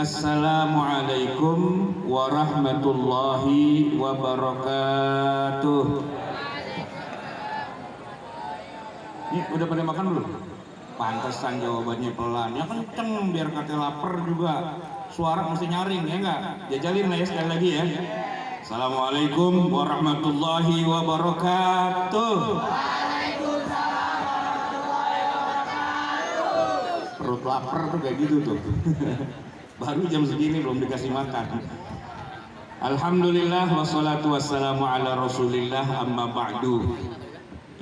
Assalamualaikum warahmatullahi wabarakatuh. Ini udah pada makan belum? Pantesan jawabannya pelan. Ya kenceng biar kata lapar juga. Suara mesti nyaring ya enggak? Jajalin lah ya sekali lagi ya. Assalamualaikum warahmatullahi wabarakatuh. Perut lapar tuh kayak gitu tuh. Baru jam segini belum dikasih makan. Alhamdulillah wassalatu wassalamu ala rasulillah amma ba'du.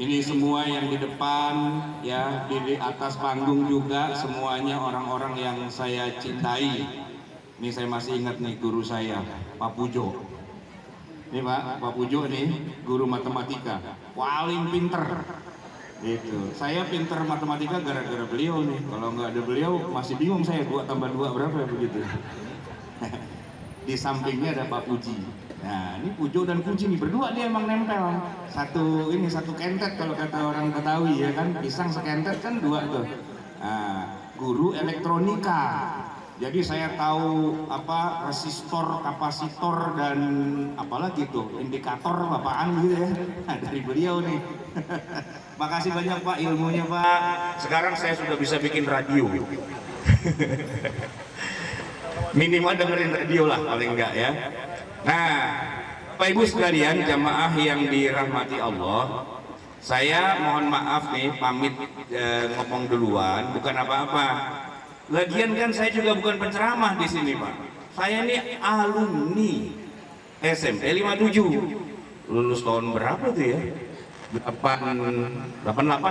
Ini semua yang di depan ya, di atas panggung juga semuanya orang-orang yang saya cintai. Ini saya masih ingat nih guru saya, Pak Pujo. Ini Pak Pujo nih guru matematika, paling pinter. Itu saya pinter matematika gara-gara beliau nih. Kalau nggak ada beliau masih bingung saya 2 tambah 2 berapa ya begitu. Di sampingnya ada Pak Puji. Nah ini Pujo dan Puji nih berdua dia emang nempel. Satu kentet kalau kata orang Betawi ya kan, pisang sekentet kan 2 tuh. Nah, guru elektronika. Jadi saya tahu apa resistor, kapasitor dan apalagi tuh indikator apaan gitu ya. Nah, dari beliau nih. Makasih banyak Pak ilmunya Pak. Sekarang saya sudah bisa bikin radio. Minimal dengerin radio lah paling enggak ya. Nah, Bapak Ibu sekalian jamaah yang dirahmati Allah, saya mohon maaf nih pamit ngomong duluan, bukan apa-apa. Lagian kan saya juga bukan penceramah di sini Pak. Saya ini alumni SMP 57. Lulus tahun berapa tuh ya? 88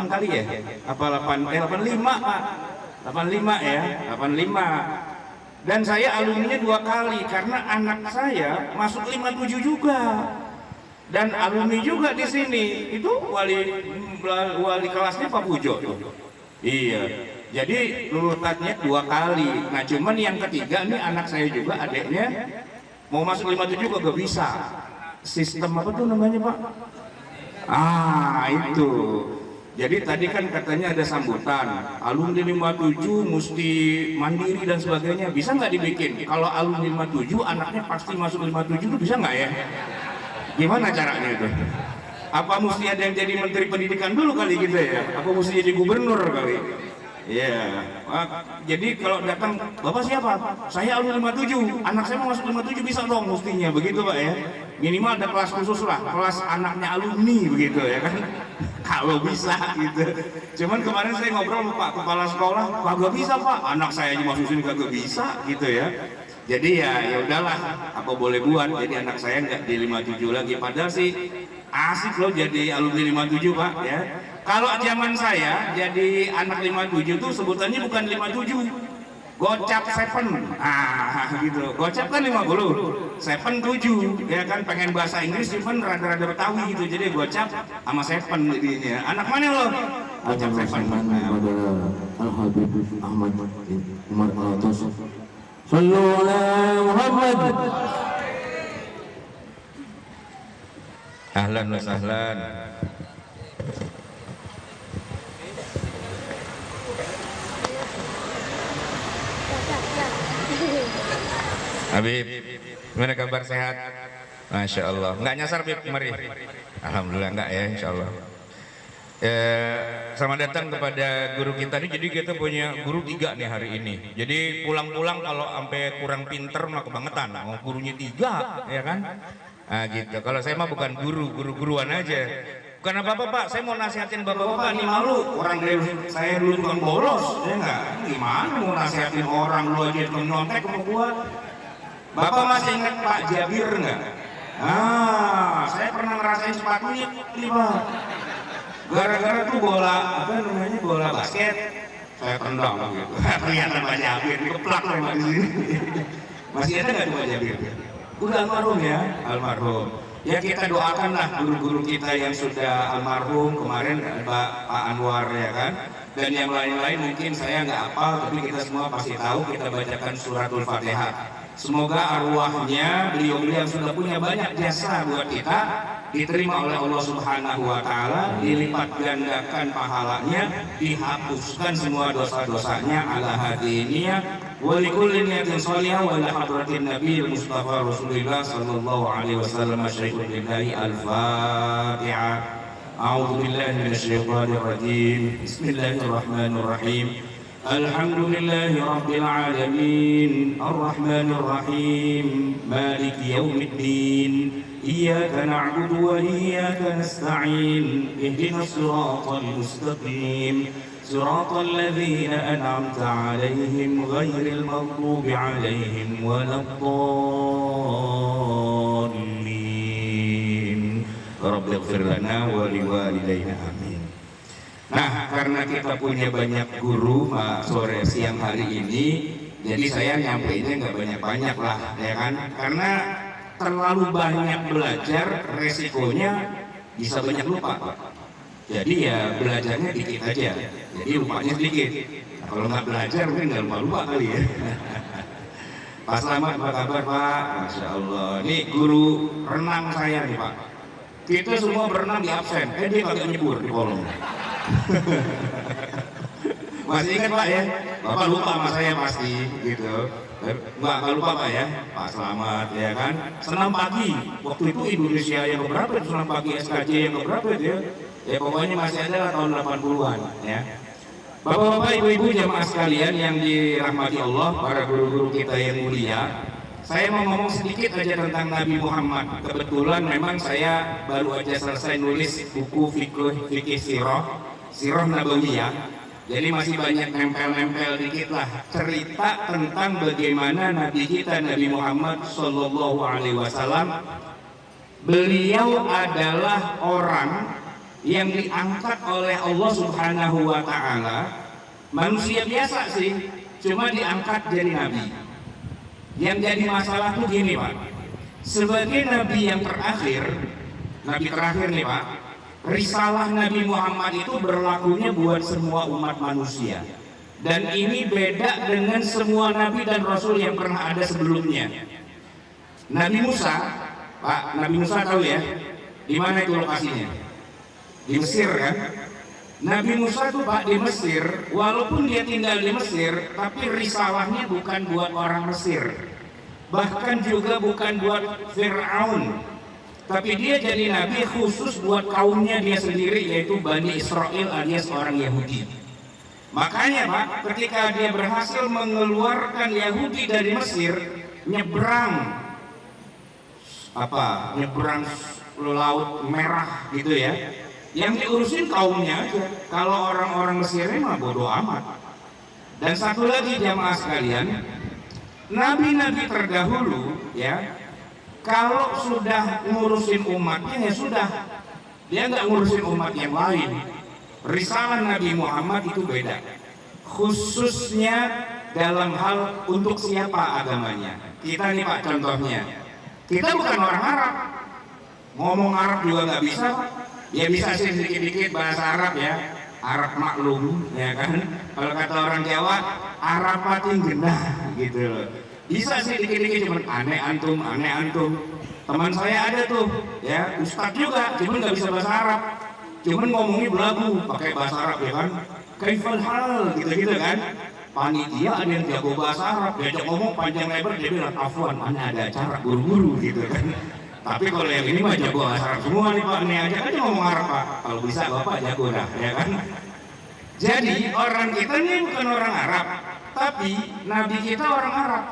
kali ya? Apa 85 Pak? 85 ya? 85. Dan saya alumninya 2 kali karena anak saya masuk 57 juga. Dan alumni juga di sini. Itu wali kelasnya Pak Pujo tuh. Iya. Jadi lulusannya 2 kali. Nah, cuman yang ketiga nih anak saya juga adiknya mau masuk 57 juga gak bisa. Sistem apa tuh namanya Pak? Itu. Jadi tadi kan katanya ada sambutan alumni 57 mesti mandiri dan sebagainya. Bisa nggak dibikin? Kalau alumni 57 anaknya pasti masuk 57 itu bisa nggak ya? Gimana caranya itu? Apa mesti ada yang jadi menteri pendidikan dulu kali gitu ya? Apa mesti jadi gubernur kali? Iya. Jadi kalau datang, Bapak siapa? Saya alumni 57. Anak saya mau masuk 57 bisa dong mestinya begitu Pak ya. Minimal ada kelas khusus lah, kelas anaknya alumni begitu ya kan. Kalau bisa gitu. Cuman kemarin saya ngobrol sama Pak Kepala Sekolah, kagak bisa Pak, anak saya aja masuk sini kagak bisa gitu ya. Jadi ya udahlah, apa boleh buat. Jadi anak saya nggak di 57 lagi. Padahal sih asik loh jadi alumni 57 Pak ya. Kalau zaman saya jadi anak 57 tuh sebutannya bukan 57. Gocap 7, gitu. Gocap kan 50, 7 7, ya kan pengen bahasa Inggris cuman rada-rada Betawi gitu. Jadi gocap sama 7 jadinya. Anak mana lo? Gocap 7. Al-Habib Ahmad Umar Al-Atas. Sallu ala Muhammad. Ahlan wa sahlan. Habib, gimana kabar, sehat? Masya Allah. Nggak nyasar Habib kemari? Alhamdulillah enggak ya, insya Allah. Selamat datang kepada guru kita nih. Jadi kita punya guru 3 nih hari ini. Jadi pulang-pulang kalau sampai kurang pinter mah kebangetan. Mau gurunya 3, ya kan? Nah gitu. Kalau saya mah bukan guru-guruan aja. Bukan apa-apa Pak, saya mau nasihatin bapak-bapak nih malu. Orang dari saya dulu tukang bolos, ya enggak? Gimana mau nasihatin orang lu aja tukang nyontek sama gua? Bapak masih ingat Pak Jabir enggak? Saya pernah ngerasain sepatunya ini Pak. Gara-gara tuh bola, apa namanya, bola basket, saya tendang gitu. Kelihatan Pak Jabir, dikeplak sama di sini. Masih ada nggak tuh Pak Jabir? Udah almarhum ya, almarhum. Ya kita doakanlah guru-guru kita yang sudah almarhum kemarin, Pak Anwar ya kan, dan yang lain-lain mungkin saya nggak hafal, tapi kita semua pasti tahu. Kita bacakan suratul Fatihah. Semoga arwahnya beliau-beliau yang sudah punya banyak jasa buat kita diterima oleh Allah Subhanahu wa Ta'ala, dilipat gandakan pahalanya, dihapuskan semua dosa-dosanya ala hadiniyah ولكل نية صالحة وإلى حضرة النبي المصطفى رسول الله صلى الله عليه وسلم شيء لله. الفاتحة. أعوذ بالله من الشيطان الرجيم. بسم الله الرحمن الرحيم. الحمد لله رب العالمين الرحمن الرحيم مالك يوم الدين إياك نعبد وإياك نستعين اهدنا الصراط المستقيم صراط الذين أنعمت عليهم غير المغضوب عليهم ولا الضالين رب اغفر لنا ولوالدينا آمين. Nah, karena kita punya banyak guru sore siang hari ini, jadi saya nyampeinnya nggak banyak-banyak lah, ya kan? Karena terlalu banyak belajar, resikonya bisa banyak lupa, Pak. Jadi ya belajarnya dikit aja, jadi lupanya sedikit. Nah, kalau nggak belajar mungkin nggak lupa-lupa kali ya. Pak Slamet, apa kabar Pak? Masya Allah. Ini guru renang saya nih Pak. Kita semua berenang di absen, dia kagak nyebur di kolom. Masih ingat Pak ya? Bapak lupa sama saya pasti gitu. Nggak lupa Pak ya? Pak Slamet ya kan? Senam pagi, waktu itu Indonesia yang keberapa? Senam pagi SKJ yang keberapa itu ya? Ya pokoknya masih ada lah tahun 80-an ya. Bapak-bapak, ibu-ibu jamaah sekalian yang dirahmati Allah, para guru-guru kita yang mulia, saya mau ngomong sedikit aja tentang Nabi Muhammad. Kebetulan memang saya baru aja selesai nulis buku fikih sirah nabawiyah. Jadi masih banyak nempel-nempel dikit lah cerita tentang bagaimana Nabi kita Nabi Muhammad Sallallahu Alaihi Wasallam. Beliau adalah orang yang diangkat oleh Allah Subhanahu wa Ta'ala, manusia biasa sih, cuma diangkat jadi nabi. Yang jadi masalah tuh gini Pak, sebagai nabi yang terakhir, nabi terakhir nih Pak, risalah Nabi Muhammad itu berlakunya buat semua umat manusia. Dan ini beda dengan semua nabi dan rasul yang pernah ada sebelumnya. Nabi Musa, Pak, Nabi Musa tahu ya, di mana itu lokasinya? Di Mesir kan? Nabi Musa tuh Pak di Mesir, walaupun dia tinggal di Mesir, tapi risalahnya bukan buat orang Mesir, bahkan juga bukan buat Fir'aun, tapi dia jadi nabi khusus buat kaumnya dia sendiri, yaitu Bani Israel alias orang Yahudi. Makanya Pak, ketika dia berhasil mengeluarkan Yahudi dari Mesir, nyebrang Laut Merah gitu ya, yang diurusin kaumnya aja. Kalau orang-orang Mesirnya mah bodoh amat. Dan satu lagi jamaah sekalian, nabi-nabi terdahulu ya, kalau sudah ngurusin umatnya ya sudah, dia nggak ngurusin umat yang lain. Risalah Nabi Muhammad itu beda, khususnya dalam hal untuk siapa agamanya. Kita nih Pak contohnya, kita bukan orang Arab, ngomong Arab juga nggak bisa. Ya bisa sih sedikit-sedikit bahasa Arab ya, Arab maklum ya kan. Kalau kata orang Jawa, Arab pating genah gitu loh. Bisa sih dikit-dikit, cuman aneh antum. Teman saya ada tuh ya, ustadz juga, cuman nggak bisa bahasa Arab, cuman ngomongnya belagu pakai bahasa Arab ya kan. Kaifal hal gitu-gitu kan. Panitia ada yang jago bahasa Arab, diajak ngomong panjang lebar dia bilang afwan, mana ada acara buru-buru gitu kan. Tapi kalau yang ini mah jago bahasa Arab semua nih Pak, ini aja ngomong Arab Pak, kalau bisa Bapak jago dah ya kan. Jadi orang kita ini bukan orang Arab, tapi nabi kita orang Arab.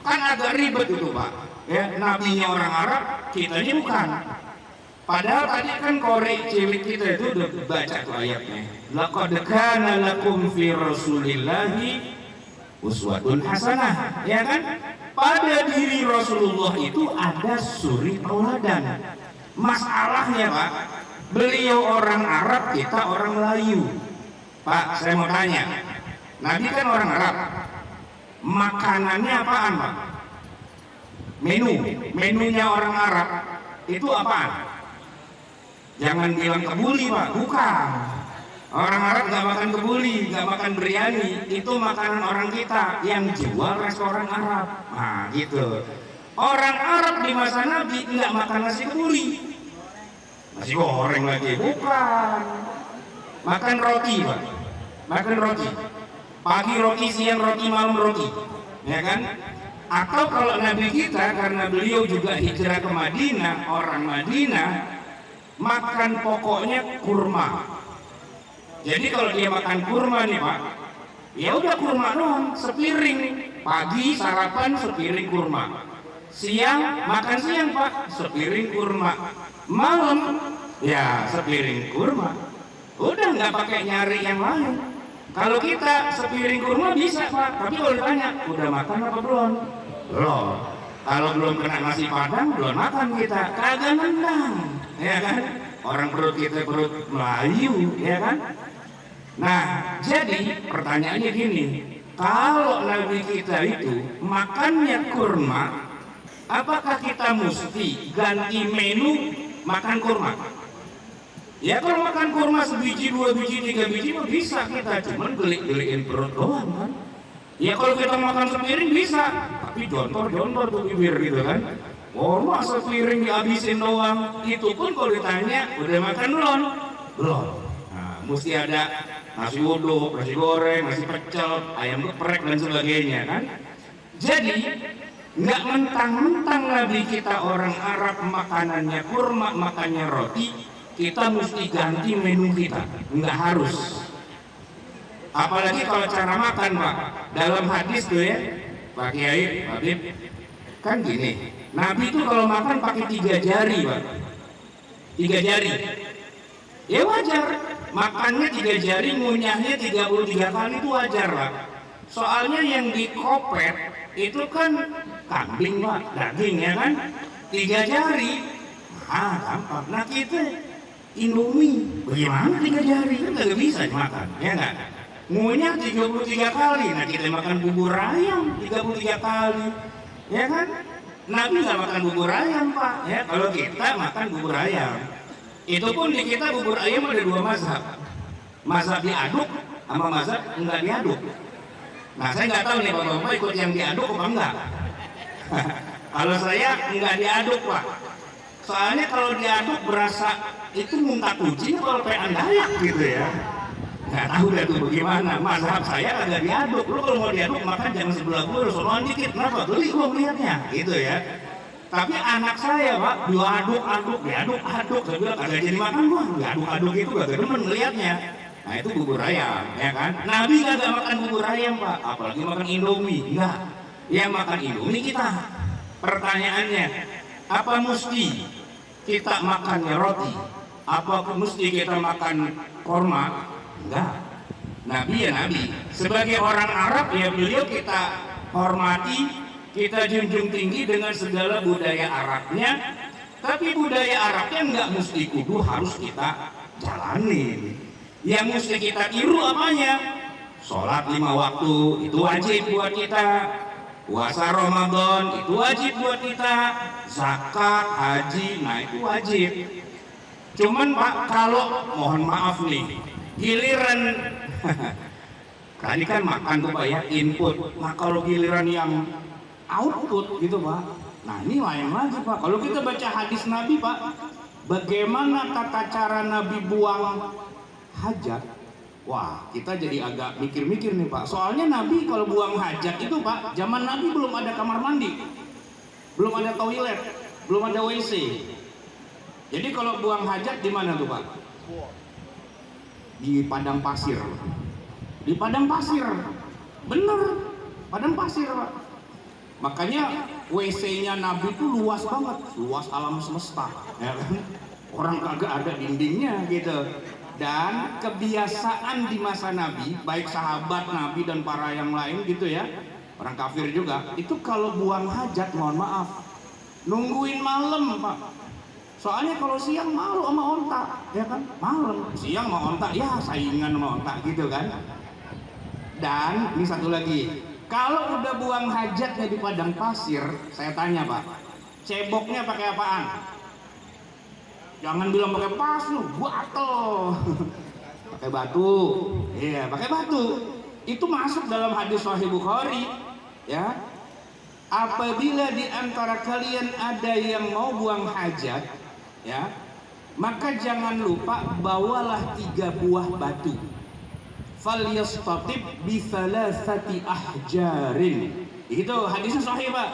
Kan agak ribet itu Pak ya, nabinya orang Arab, kitanya bukan. Padahal tadi kan korek cilik kita itu udah baca tuh ayatnya, laqad kana lakum fi rasulillahi uswatun hasanah, ya kan. Pada diri Rasulullah itu ada suri tauladan. Masalahnya Pak, beliau orang Arab, kita orang Melayu. Pak, saya mau tanya, Nabi kan orang Arab, makanannya apaan Pak? Menunya orang Arab itu apaan? Jangan bilang kebuli Pak, bukan. Orang Arab nggak makan kebuli, nggak makan biryani, itu makanan orang kita yang jual restoran Arab. Nah gitu. Orang Arab di masa Nabi nggak makan nasi kebuli, nasi goreng lagi, bukan. Makan roti Pak, makan roti. pagi roti, siang roti, malam roti, ya kan? Atau kalau Nabi kita, karena beliau juga hijrah ke Madinah, orang Madinah, makan pokoknya kurma. Jadi kalau dia makan kurma nih Pak, ya udah kurma doang, sepiring. Pagi sarapan sepiring kurma, siang makan siang Pak, sepiring kurma, malam ya sepiring kurma. Udah nggak pakai nyari yang lain. Kalau kita sepiring kurma bisa Pak, tapi kalau ditanya udah makan apa belum? Belum. Kalau belum kena nasi padang belum makan kita, kagak nendang, ya kan? Orang perut kita perut Melayu, ya kan? Nah, jadi pertanyaannya gini, kalau Nabi kita itu makannya kurma, apakah kita mesti ganti menu makan kurma? Ya kalau makan kurma sebiji, 2 biji, 3 biji mah bisa kita, cuman gelik-gelikin perut doang kan. Ya kalau kita makan sepiring bisa, tapi jontor-jontor tuh bibir gitu kan. Oh masa sepiring dihabisin doang, itu pun kalau ditanya udah makan belum? Belum. Nah, mesti ada nasi uduk, nasi goreng, nasi pecel, ayam geprek dan sebagainya kan. Jadi nggak mentang-mentang Nabi kita orang Arab makanannya kurma, makannya roti, kita mesti ganti menu kita, nggak harus. Apalagi kalau cara makan Pak, dalam hadis tuh ya Pak Kiai, Pak Habib, kan gini, Nabi itu kalau makan pakai 3 jari Pak, 3 jari, ya wajar, makannya 3 jari, ngunyahnya 33 kali itu wajar Pak. Soalnya yang dikopet itu kan kambing Pak, daging ya kan, 3 jari, gampang. Nah kita Indomie, bagaimana 3 jari? Kan nggak bisa dimakan, ya nggak? Ngunyah 33 kali, nah kita makan bubur ayam 33 kali, ya kan? Nabi nggak makan bubur ayam Pak, ya kalau kita makan bubur ayam, itu pun di kita bubur ayam ada 2 mazhab, mazhab diaduk sama mazhab nggak diaduk. Nah saya nggak tahu nih Bapak-Bapak ikut yang diaduk apa enggak. Kalau saya nggak diaduk Pak, soalnya kalau diaduk berasa itu muntah kucing kalau pean Dayak gitu ya. Nggak tahu dah tuh bagaimana, mazhab saya agak diaduk. Lu kalau mau diaduk makan jangan sebelah gue, sonoan dikit, kenapa? Geli gua melihatnya, gitu ya. Tapi anak saya Pak, diaduk-aduk, diaduk-aduk, saya bilang kagak jadi makan gua, diaduk-aduk itu kagak demen melihatnya. Nah itu bubur ayam, ya kan? Nabi kagak makan bubur ayam Pak, apalagi makan Indomie, enggak. Yang makan Indomie kita. Pertanyaannya, apa mesti kita makannya roti? Apa mesti kita makan korma? Enggak. Nabi ya Nabi. Sebagai orang Arab ya beliau kita hormati, kita junjung tinggi dengan segala budaya Arabnya. Tapi budaya Arabnya enggak mesti kudu harus kita jalanin. Yang mesti kita tiru apanya? Sholat 5 waktu itu wajib buat kita. Puasa Ramadan itu wajib buat kita. Zakat, haji, nah itu wajib. Cuman Pak, kalau mohon maaf nih, giliran tadi kan makan tuh Pak ya, input. Nah kalau giliran yang output gitu Pak, nah ini lain lagi Pak. Kalau kita baca hadis Nabi Pak, bagaimana tata cara Nabi buang hajat, wah kita jadi agak mikir-mikir nih Pak. Soalnya Nabi kalau buang hajat itu Pak, zaman Nabi belum ada kamar mandi, belum ada toilet, belum ada WC. Jadi kalau buang hajat di mana tuh Pak? Di padang pasir. Di padang pasir. Bener, padang pasir Pak. Makanya WC-nya Nabi itu luas banget, luas alam semesta, ya kan? Orang kagak ada dindingnya gitu. Dan kebiasaan di masa Nabi, baik sahabat Nabi dan para yang lain gitu ya, orang kafir juga, itu kalau buang hajat mohon maaf, nungguin malam Pak. Soalnya kalau siang malu sama onta, ya kan? Malam, siang sama onta, ya saingan sama onta gitu kan. Dan ini satu lagi, kalau udah buang hajatnya di padang pasir, saya tanya Pak, ceboknya pakai apaan? Jangan bilang pakai pasu, batel. Pakai batu, iya pakai batu. Itu masuk dalam hadis Sahih Bukhari, ya. Apabila di antara kalian ada yang mau buang hajat, ya, maka jangan lupa bawalah 3 buah batu. falyastatib bi thalathati ahjarin. Itu hadisnya sahih Pak.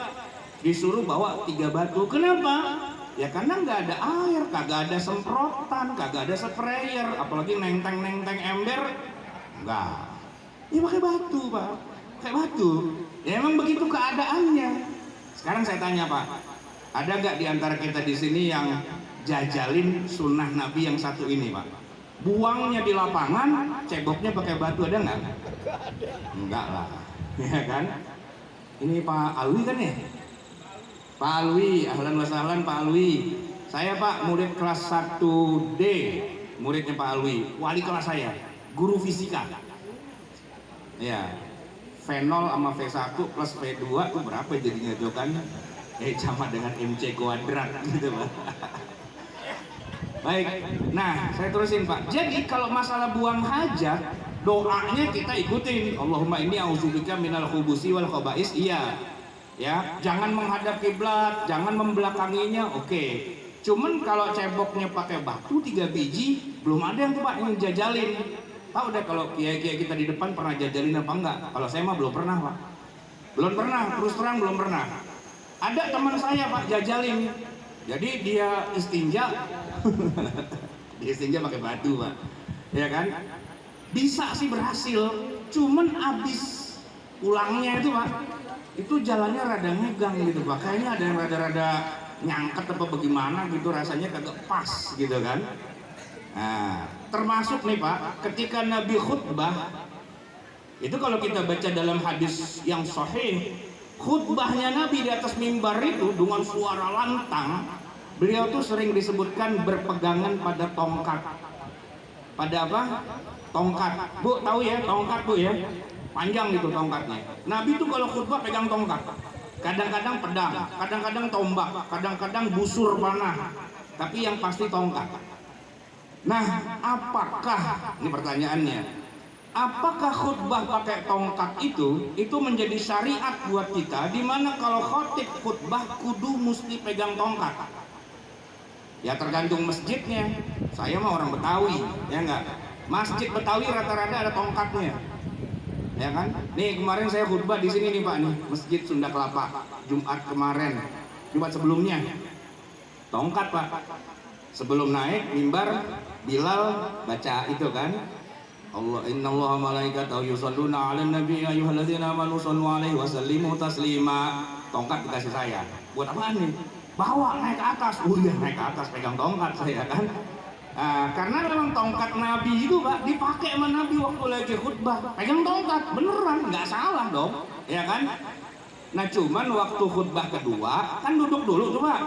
Disuruh bawa 3 batu. Kenapa? Ya karena nggak ada air, kagak ada semprotan, kagak ada sprayer, apalagi nenteng ember, enggak. Ya pakai batu Pak, pakai batu. Ya emang begitu keadaannya. Sekarang saya tanya Pak, ada nggak di antara kita di sini yang jajalin sunnah Nabi yang satu ini Pak? Buangnya di lapangan, ceboknya pakai batu, ada nggak? Enggak lah, ya kan? Ini Pak Alwi kan ya? Pak Alwi, ahlan wa sahlan Pak Alwi. Saya Pak murid kelas 1D, muridnya Pak Alwi, wali kelas saya, guru fisika. Ya, V0 sama V1 plus V2 itu berapa jadinya tuh kan? Sama dengan MC kuadrat gitu Pak. Baik, nah saya terusin Pak. Jadi kalau masalah buang hajat, doanya kita ikutin. Allahumma inni a'udzubika minal khubusi wal khaba'is. Iya. Ya, jangan menghadap kiblat, jangan membelakanginya, oke. Cuman kalau ceboknya pakai batu 3 biji, belum ada yang tuh Pak yang jajalin. Tahu deh kalau kiai-kiai kita di depan pernah jajalin apa enggak? Kalau saya mah belum pernah Pak. Belum pernah, terus terang belum pernah. Ada teman saya Pak jajalin. Jadi dia istinja, dia istinja pakai batu Pak. Ya kan? Bisa sih berhasil, cuman abis pulangnya itu Pak, itu jalannya rada ngegang gitu Pak, kayaknya ada yang rada-rada nyangket apa bagaimana gitu, rasanya kagak pas gitu kan. Nah, termasuk nih Pak, ketika Nabi khutbah, itu kalau kita baca dalam hadis yang sahih, khutbahnya Nabi di atas mimbar itu dengan suara lantang, beliau tuh sering disebutkan berpegangan pada tongkat. Pada apa? Tongkat. Bu, tahu ya tongkat Bu ya? Panjang gitu tongkatnya. Nabi tuh kalau khutbah pegang tongkat. Kadang-kadang pedang, kadang-kadang tombak, kadang-kadang busur panah. Tapi yang pasti tongkat. Nah, apakah, ini pertanyaannya, apakah khutbah pakai tongkat itu menjadi syariat buat kita, di mana kalau khotib khutbah kudu mesti pegang tongkat? Ya tergantung masjidnya. Saya mah orang Betawi, ya enggak? Masjid Betawi rata-rata ada tongkatnya. Ya kan? Nih kemarin saya khutbah di sini nih Pak nih, Masjid Sunda Kelapa, Jumat kemarin, Jumat sebelumnya, tongkat Pak. Sebelum naik mimbar, Bilal baca itu kan, Allah innallaha malaikatahu yusholluna 'alan nabi ya ayyuhalladzina amanu shallu 'alaihi wa sallimu taslima. Tongkat dikasih saya. Buat apaan nih? Bawa naik ke atas. Iya naik ke atas pegang tongkat saya kan. Nah, karena memang tongkat Nabi itu Pak dipakai sama Nabi waktu lagi khutbah, pegang tongkat beneran, nggak salah dong, ya kan? Nah cuman waktu khutbah kedua kan duduk dulu tuh Pak,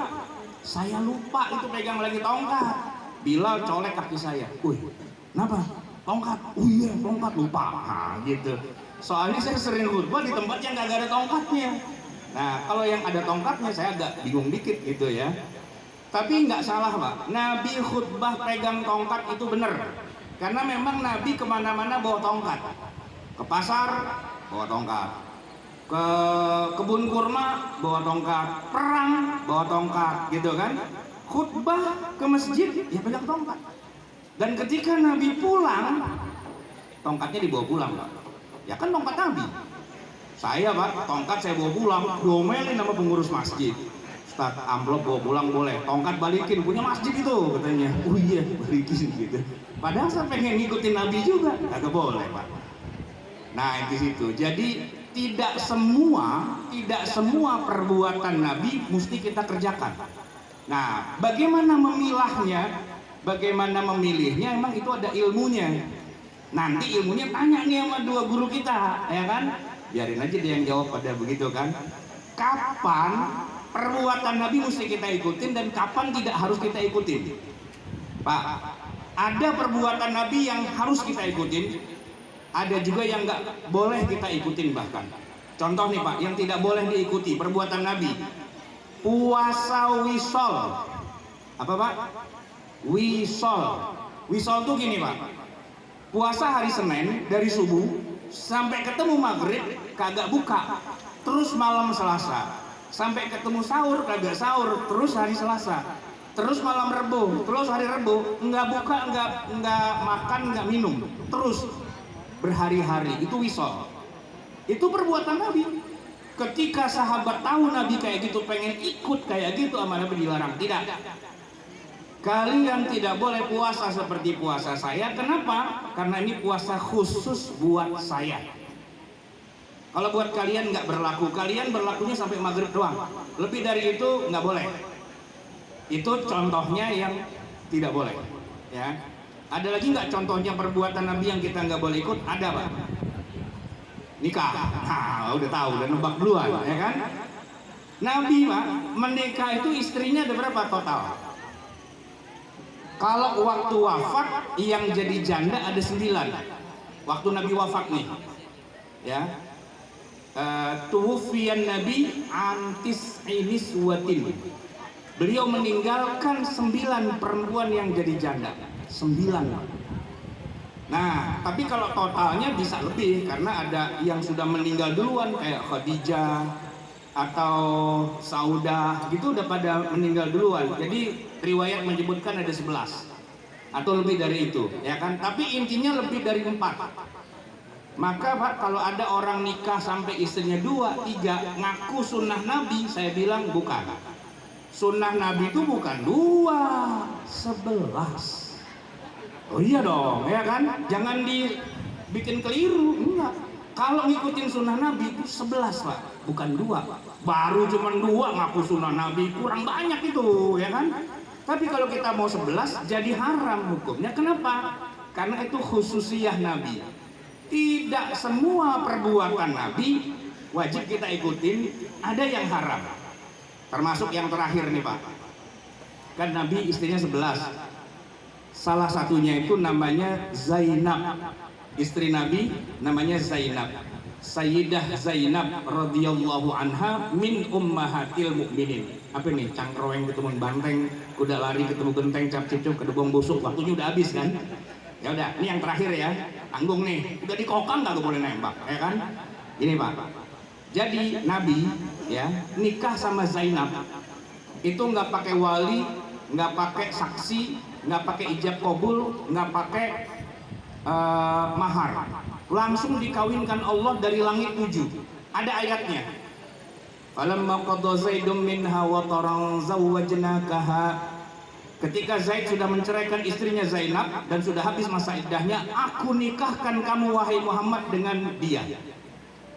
saya lupa itu pegang lagi tongkat. Bilal colek kaki saya, wih, kenapa? Tongkat? Oh iya tongkat, lupa, nah, gitu. Soalnya saya sering khutbah di tempat yang nggak ada tongkatnya. Nah kalau yang ada tongkatnya saya agak bingung dikit gitu ya. Tapi nggak salah Pak, Nabi khutbah pegang tongkat itu benar. Karena memang Nabi kemana-mana bawa tongkat. Ke pasar bawa tongkat, ke kebun kurma bawa tongkat, perang bawa tongkat, gitu kan. Khutbah ke masjid ya pegang tongkat. Dan ketika Nabi pulang, tongkatnya dibawa pulang Pak. Ya kan tongkat Nabi. Saya Pak, tongkat saya bawa pulang, domelin sama pengurus masjid. Ustaz, amplop bawa pulang boleh, tongkat balikin, punya masjid itu katanya. Oh iya balikin gitu. Padahal saya pengen ngikutin Nabi juga, kagak boleh Pak. Nah di situ. Jadi tidak semua perbuatan Nabi mesti kita kerjakan. Nah bagaimana memilahnya, bagaimana memilihnya, emang itu ada ilmunya. Nanti ilmunya tanya nih sama 2 guru kita, ya kan? Biarin aja dia yang jawab pada begitu kan. Kapan perbuatan Nabi mesti kita ikutin dan kapan tidak harus kita ikutin? Pak, ada perbuatan Nabi yang harus kita ikutin, ada juga yang nggak boleh kita ikutin bahkan. Contoh nih Pak, yang tidak boleh diikuti perbuatan Nabi, puasa wisol. Apa Pak? Wisol. Wisol tuh gini Pak, puasa hari Senin dari subuh sampai ketemu maghrib kagak buka, terus malam Selasa sampai ketemu sahur kagak sahur, terus hari Selasa, terus malam Rebo, terus hari Rebo nggak buka, nggak makan, nggak minum, terus berhari-hari, itu wisol. Itu perbuatan Nabi. Ketika sahabat tahu Nabi kayak gitu, pengen ikut kayak gitu sama Nabi, dilarang. Tidak. Kalian tidak boleh puasa seperti puasa saya. Kenapa? Karena ini puasa khusus buat saya. Kalau buat kalian nggak berlaku. Kalian berlakunya sampai maghrib doang. Lebih dari itu nggak boleh. Itu contohnya yang tidak boleh. Ya. Ada lagi nggak contohnya perbuatan Nabi yang kita nggak boleh ikut? Ada, Pak. Nikah. Nah, udah tahu, udah nebak duluan, ya kan? Nabi, Pak, menikah itu istrinya ada berapa total? Kalau waktu wafat yang jadi janda ada 9. Waktu Nabi wafat nih, ya, tuwfiyan Nabi antis iniswatin. Beliau meninggalkan 9 perempuan yang jadi janda. 9. Nah, tapi kalau totalnya bisa lebih karena ada yang sudah meninggal duluan kayak Khadijah atau Saudah, gitu udah pada meninggal duluan. Jadi riwayat menyebutkan ada 11 atau lebih dari itu, ya kan? Tapi intinya lebih dari 4. Maka Pak, kalau ada orang nikah sampai istrinya 2, 3 ngaku sunnah Nabi, saya bilang bukan. Sunnah Nabi itu bukan 2, 11. Oh iya dong, ya kan? Jangan dibikin keliru, enggak. Kalau ngikutin sunnah Nabi itu 11, Pak, bukan 2. Baru cuma 2 ngaku sunnah Nabi, kurang banyak itu, ya kan? Tapi kalau kita mau 11 jadi haram hukumnya. Kenapa? Karena itu khususiyah Nabi. Tidak semua perbuatan Nabi wajib kita ikutin, ada yang haram. Termasuk yang terakhir nih, Pak. Kan Nabi istrinya 11. Salah satunya itu namanya Zainab. Istri Nabi namanya Zainab. Sayyidah Zainab radhiyallahu anha min ummahatil mukminin. Apa nih? Cangkroeng ketemu banteng, kuda lari ketemu genteng, cap cicuk kedebong busuk. Waktunya udah habis kan? Ya udah, ini yang terakhir ya. Tanggung nih. Udah dikokang nggak boleh nembak, ya kan? Ini Pak. Jadi Nabi ya nikah sama Zainab itu nggak pakai wali, nggak pakai saksi, nggak pakai ijab kabul, nggak pakai mahar, langsung dikawinkan Allah dari langit 7. Ada ayatnya. Falamma qadha Zaidun minha wa taran zawwajnakaha. Ketika Zaid sudah menceraikan istrinya Zainab dan sudah habis masa iddahnya, aku nikahkan kamu wahai Muhammad dengan dia.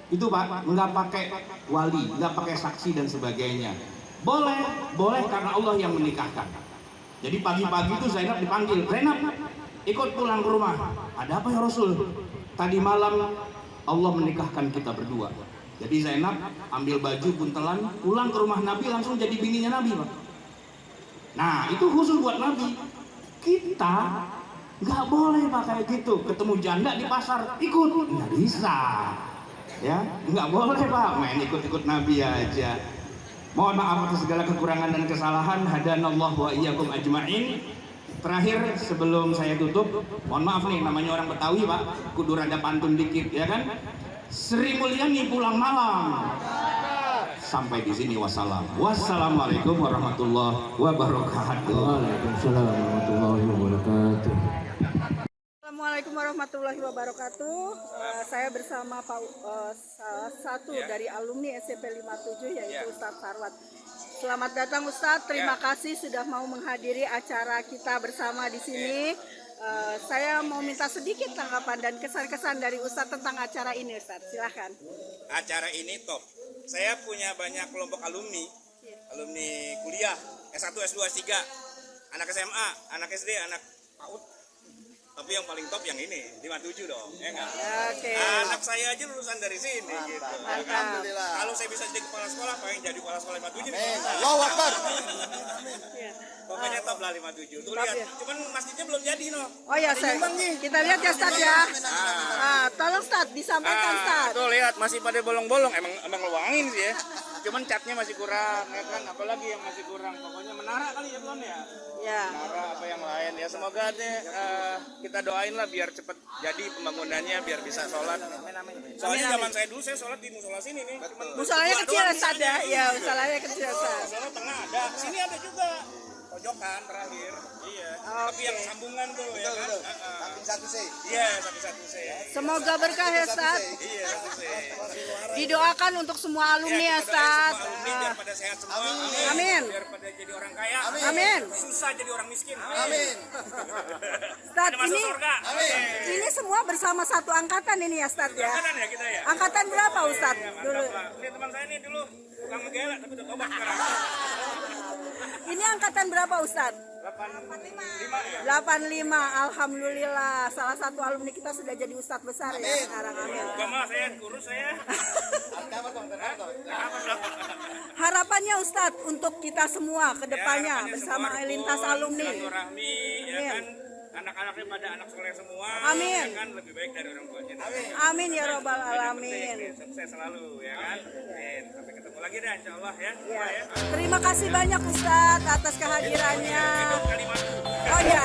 Itu Pak, nggak pakai wali, nggak pakai saksi dan sebagainya. Boleh, boleh karena Allah yang menikahkan. Jadi pagi-pagi itu Zainab dipanggil, Zainab, ikut pulang ke rumah. Ada apa ya Rasul? Tadi malam Allah menikahkan kita berdua. Jadi Zainab ambil baju buntelan, pulang ke rumah Nabi, langsung jadi bininya Nabi, Pak. Nah, itu khusus buat Nabi. Kita nggak boleh Pak kayak gitu. Ketemu janda di pasar, ikut, nggak bisa. Ya, nggak boleh Pak, main ikut-ikut Nabi aja. Mohon maaf atas segala kekurangan dan kesalahan. Hadanallahu wa iyyakum ajma'in. Terakhir sebelum saya tutup, mohon maaf nih, namanya orang Betawi Pak, kudu rada pantun dikit, ya kan? Sri Mulyani pulang malam. Sampai di sini, wassalam. Wassalamualaikum warahmatullahi wabarakatuh. Waalaikumsalam warahmatullahi wabarakatuh. Assalamualaikum warahmatullahi wabarakatuh. Saya bersama salah satu dari alumni SMP 57 yaitu Ustadz Sarwat. Selamat datang Ustadz, terima kasih sudah mau menghadiri acara kita bersama di sini. Saya mau minta sedikit tanggapan dan kesan-kesan dari Ustadz tentang acara ini, Ustadz. Silahkan. Acara ini top. Saya punya banyak kelompok alumni, alumni kuliah S1, S2, S3, anak SMA, anak SD, anak PAUD. Tapi yang paling top yang ini, 57 dong, ya enggak? Oke. Anak saya aja lulusan dari sini gitu. Alhamdulillah. Kalau saya bisa jadi kepala sekolah, pengen jadi kepala sekolah 57 nih. Allahu Akbar. Ya. Pokoknya top lah 57. Tuh Top lihat, ya. cuman masjidnya belum jadi no. Oh ya, kita lihat ya Ustadz ya. Tolong Ustadz, disampaikan Ustadz. Tuh lihat masih pada bolong-bolong, emang luangin sih ya. Cuman catnya masih kurang, ya kan? Apalagi yang masih kurang. Pokoknya menara kali ya belum ya. Ya. Menara apa yang lain ya, semoga deh kita doain lah biar cepet jadi pembangunannya, biar bisa sholat. Soalnya zaman saya dulu saya sholat di musola sini nih. Cuman Musolanya dua kecil doang Ustadz ya. Ya, musolanya kecil Ustadz. Musola tengah ada, sini ada juga. Pojokan terakhir. Iya. Tapi yang sambungan tuh ya kan. Samping satu sih. Iya, satu-satu saya. Semoga berkah ya Ustaz. Iya, satu saya. Didoakan untuk semua alumni ya Ustaz. Alumni biar pada sehat semua. Amin. Biar pada jadi orang kaya. Amin. Susah jadi orang miskin. Amin. Ustaz, Ada masuk ini surga. ini semua bersama satu angkatan ini ya Ustaz ya. Kanan ya kita ya. Angkatan berapa Ustaz dulu? Mantap lah. Ini teman saya nih dulu tukang menggela tapi udah tobat sekarang. Ini angkatan berapa Ustaz? 85 ya. 85. Alhamdulillah salah satu alumni kita sudah jadi ustadz besar ya sekarang. Amin. Gak mah saya kurus saya. Harapannya Ustadz untuk kita semua ke depannya bersama lintas alumni. Silaturahmi ya Amin. kan. Anak-anaknya pada anak soleh semua. Amin. Ya kan lebih baik dari orang tuanya. Amin ya robbal alamin. Sukses selalu ya kan. Amin. Sampai ketemu lagi dah insyaallah ya. Ya. Terima kasih banyak Ustadz atas kehadirannya. Hidup Kalimantan. Oh ya.